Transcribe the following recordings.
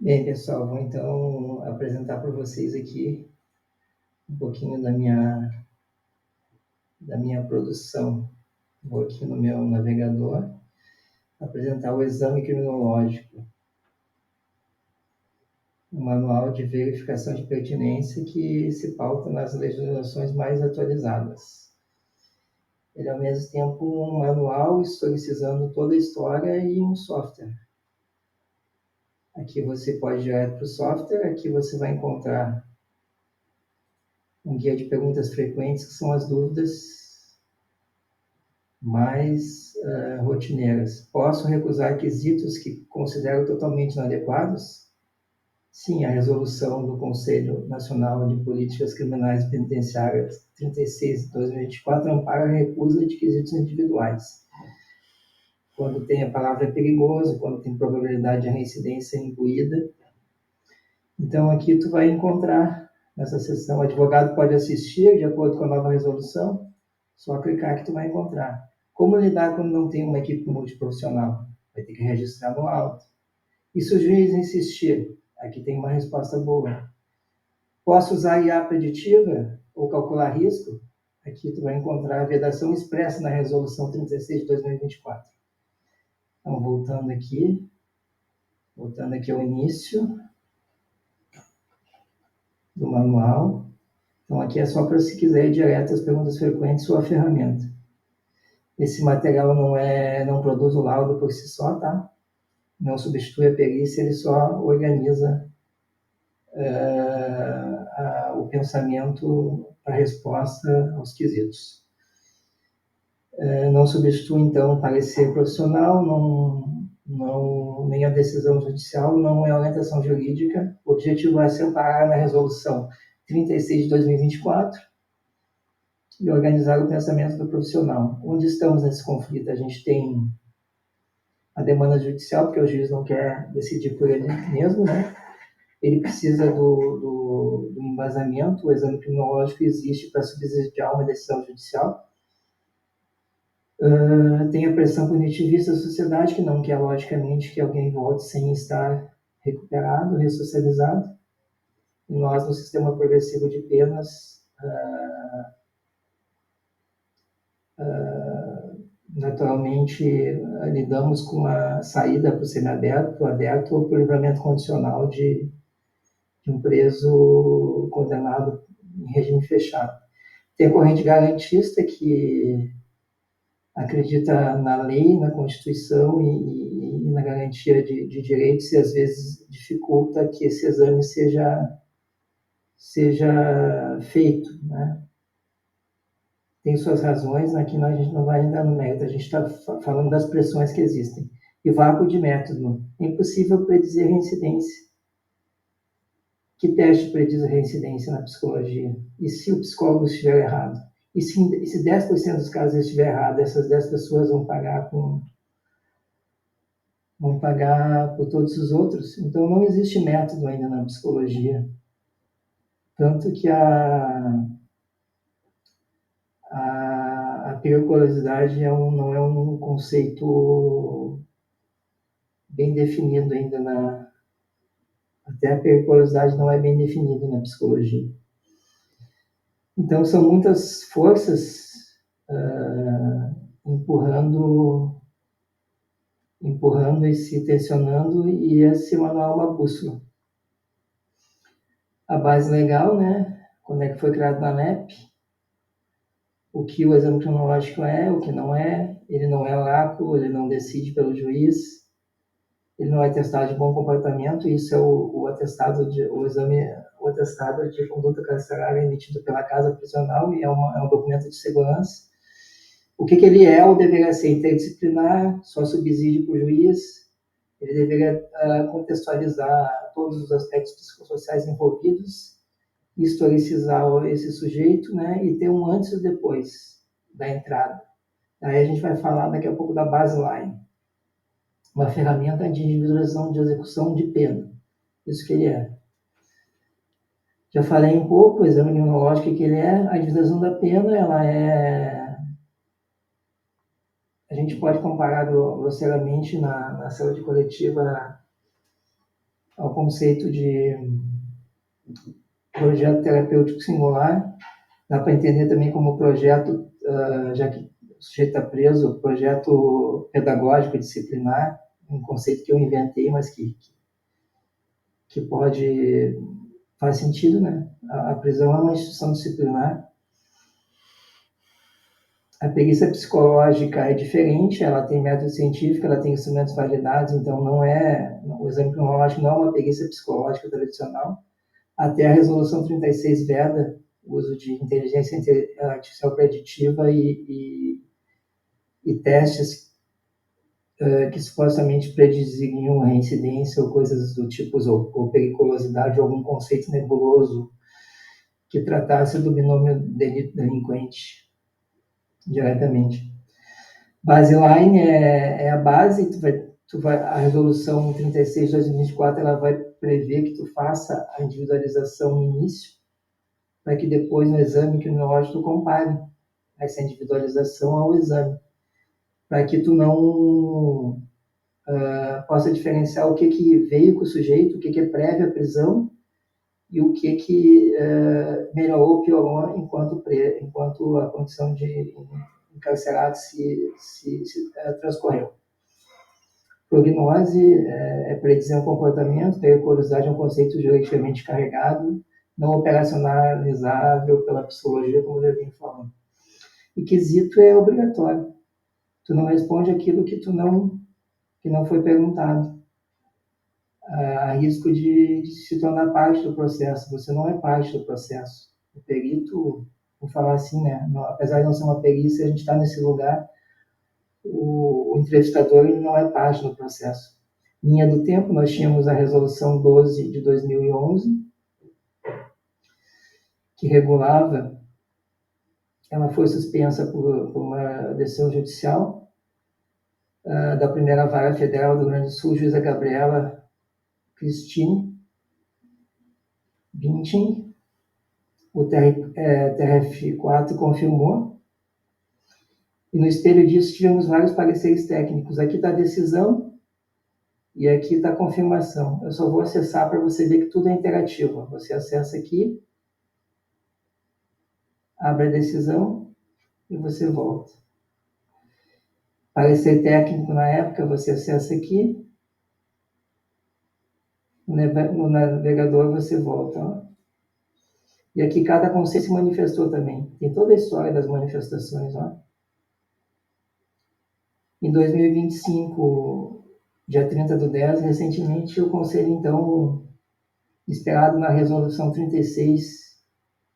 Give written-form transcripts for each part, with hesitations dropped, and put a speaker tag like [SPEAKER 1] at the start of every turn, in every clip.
[SPEAKER 1] Bem, pessoal, vou então apresentar para vocês aqui um pouquinho da minha produção. Vou aqui no meu navegador apresentar o exame criminológico, um manual de verificação de pertinência que se pauta nas legislações mais atualizadas. Ele é ao mesmo tempo um manual historicizando toda a história e um software. Aqui você pode ir direto para o software, aqui você vai encontrar um guia de perguntas frequentes, que são as dúvidas mais rotineiras. Posso recusar quesitos que considero totalmente inadequados? Sim, a resolução do Conselho Nacional de Políticas Criminais e Penitenciárias 36 de 2024 ampara a recusa de quesitos individuais. Quando tem a palavra perigoso, quando tem probabilidade de reincidência imbuída. Então, aqui tu vai encontrar nessa seção, o advogado pode assistir de acordo com a nova resolução, só clicar que tu vai encontrar. Como lidar quando não tem uma equipe multiprofissional? Vai ter que registrar no auto. E se o juiz insistir? Aqui tem uma resposta boa. Posso usar IA preditiva ou calcular risco? Aqui tu vai encontrar a vedação expressa na resolução 36 de 2024. Então, voltando aqui ao início do manual. Então, aqui é só para se quiser ir direto às perguntas frequentes ou a ferramenta. Esse material não produz o laudo por si só, tá? Não substitui a perícia, ele só organiza o pensamento, a resposta aos quesitos. Não substitui, então, parecer profissional, nem a decisão judicial, não é orientação jurídica. O objetivo é se amparar na resolução 36 de 2024 e organizar o pensamento do profissional. Onde estamos nesse conflito? A gente tem a demanda judicial, porque o juiz não quer decidir por ele mesmo, né? Ele precisa do embasamento, o exame criminológico existe para subsidiar uma decisão judicial. Tem a pressão punitivista da sociedade, que não quer, logicamente, que alguém volte sem estar recuperado, ressocializado. E nós, no sistema progressivo de penas, naturalmente, lidamos com a saída para o semiaberto, para o aberto ou para o livramento condicional de um preso condenado em regime fechado. Tem a corrente garantista, que acredita na lei, na Constituição e na garantia de direitos, e às vezes dificulta que esse exame seja feito, né? Tem suas razões, aqui a gente não vai entrar no mérito, a gente está falando das pressões que existem. E vácuo de método. É impossível predizer reincidência. Que teste prediz a reincidência na psicologia? E se o psicólogo estiver errado? E se 10% dos casos estiver errado, essas 10 pessoas vão pagar por todos os outros? Então, não existe método ainda na psicologia. Tanto que a periculosidade não é um conceito bem definido ainda até a periculosidade não é bem definida na psicologia. Então, são muitas forças empurrando e se tensionando, e esse manual é uma bússola. A base legal, né? Quando é que foi criado na NEP, o que o exame criminológico é, o que não é, ele não é oráculo, ele não decide pelo juiz, ele não é atestado de bom comportamento, isso é o atestado de conduta carcerária emitido pela Casa Prisional, e é um documento de segurança. O que ele é ou deveria ser? Interdisciplinar, só subsídio para o juiz, ele deveria contextualizar todos os aspectos psicossociais envolvidos, historicizar esse sujeito, né, e ter um antes e depois da entrada. Aí a gente vai falar daqui a pouco da baseline, uma ferramenta de individualização de execução de pena. Isso que ele é. Já falei um pouco, o exame imunológico que ele é. A individualização da pena, ela é... A gente pode comparar grosseiramente na saúde coletiva ao conceito de projeto terapêutico singular. Dá para entender também como projeto, já que o sujeito está preso, projeto pedagógico disciplinar, um conceito que eu inventei, mas que pode, faz sentido, né? A prisão é uma instituição disciplinar. A perícia psicológica é diferente, ela tem método científico, ela tem instrumentos validados, então não é, o exame criminológico não é uma perícia psicológica tradicional. Até a resolução 36 veda o uso de inteligência artificial preditiva e testes que supostamente prediziam reincidência ou coisas do tipo, ou periculosidade, ou algum conceito nebuloso que tratasse do binômio delito-delinquente diretamente. Baseline é a base, a resolução 36 de 2024 ela vai prever que tu faça a individualização no início, para que depois no exame criminológico tu compare essa individualização ao exame, para que tu não possa diferenciar o que veio com o sujeito, o que é prévia à prisão e o que melhorou ou piorou enquanto a condição de encarcerado se transcorreu. Prognose é predizer um comportamento, periculosidade é um conceito juridicamente carregado, não operacionalizável pela psicologia, como eu já vim falando. E quesito é obrigatório. Tu não responde aquilo que não foi perguntado. Há risco de se tornar parte do processo. Você não é parte do processo. O perito, vou falar assim, né? Apesar de não ser uma perícia, a gente está nesse lugar, o entrevistador ele não é parte do processo. Linha do tempo, nós tínhamos a resolução 12 de 2011, que regulava, ela foi suspensa por uma decisão judicial da primeira vara federal do Rio Grande do Sul, juíza Gabriela Cristine Bintin. O TRF4 confirmou. E no espelho disso tivemos vários pareceres técnicos. Aqui está a decisão e aqui está a confirmação. Eu só vou acessar para você ver que tudo é interativo. Você acessa aqui, abre a decisão e você volta. Parecer técnico na época, você acessa aqui. No navegador você volta. Ó. E aqui cada conceito se manifestou também. Tem toda a história das manifestações. Ó. Em 2025, dia 30/10, recentemente, o Conselho, então, inspirado na Resolução 36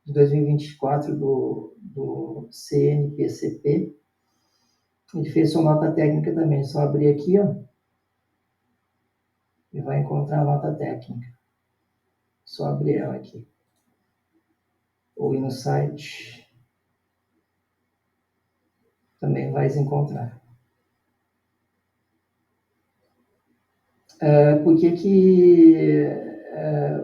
[SPEAKER 1] de 2024 do CNPCP, ele fez sua nota técnica também. Só abrir aqui, ó, e vai encontrar a nota técnica. Só abrir ela aqui. Ou ir no site, também vai encontrar. Por que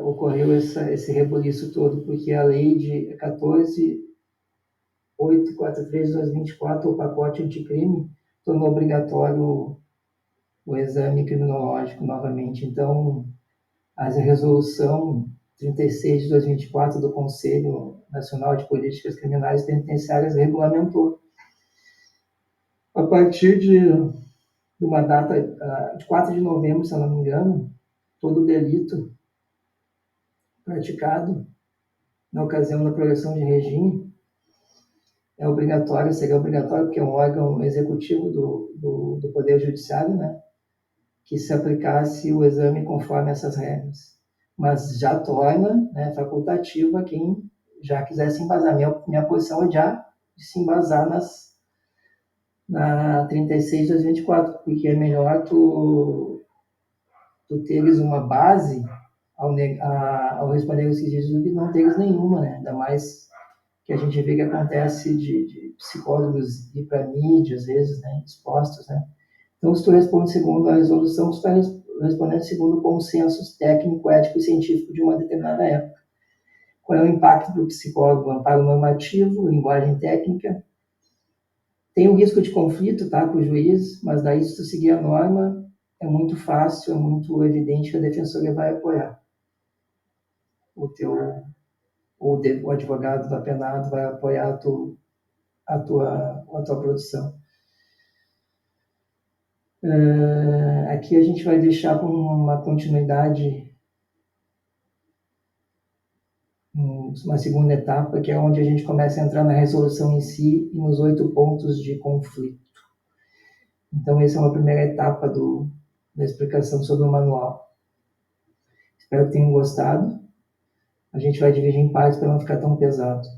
[SPEAKER 1] ocorreu esse rebuliço todo? Porque a lei de 14.843 de 2024, o pacote anticrime, tornou obrigatório o exame criminológico novamente. Então, a resolução 36 de 2024 do Conselho Nacional de Políticas Criminais Penitenciárias regulamentou. A partir de uma data de 4 de novembro, se eu não me engano, todo delito praticado na ocasião da progressão de regime seria obrigatório, porque é um órgão executivo do Poder Judiciário, né, que se aplicasse o exame conforme essas regras. Mas já torna, né, facultativa quem já quiser se embasar. Minha posição é já de se embasar na 36 de 2024, porque é melhor tu teres uma base ao responder os quesitos do que não teres nenhuma, né? Ainda mais que a gente vê que acontece de psicólogos ir para a mídia, às vezes, né, expostos, né? Então, se tu responde segundo a resolução, tu está respondendo segundo o consenso técnico, ético e científico de uma determinada época. Qual é o impacto para o psicólogo? Amparo normativo, linguagem técnica. Tem o risco de conflito, tá, com o juiz, mas daí se tu seguir a norma, é muito fácil, é muito evidente que a defensoria vai apoiar o teu, o advogado do apenado vai apoiar a tua produção. Aqui a gente vai deixar com uma continuidade, uma segunda etapa, que é onde a gente começa a entrar na resolução em si e nos 8 pontos de conflito. Então, essa é uma primeira etapa da explicação sobre o manual. Espero que tenham gostado. A gente vai dividir em partes para não ficar tão pesado.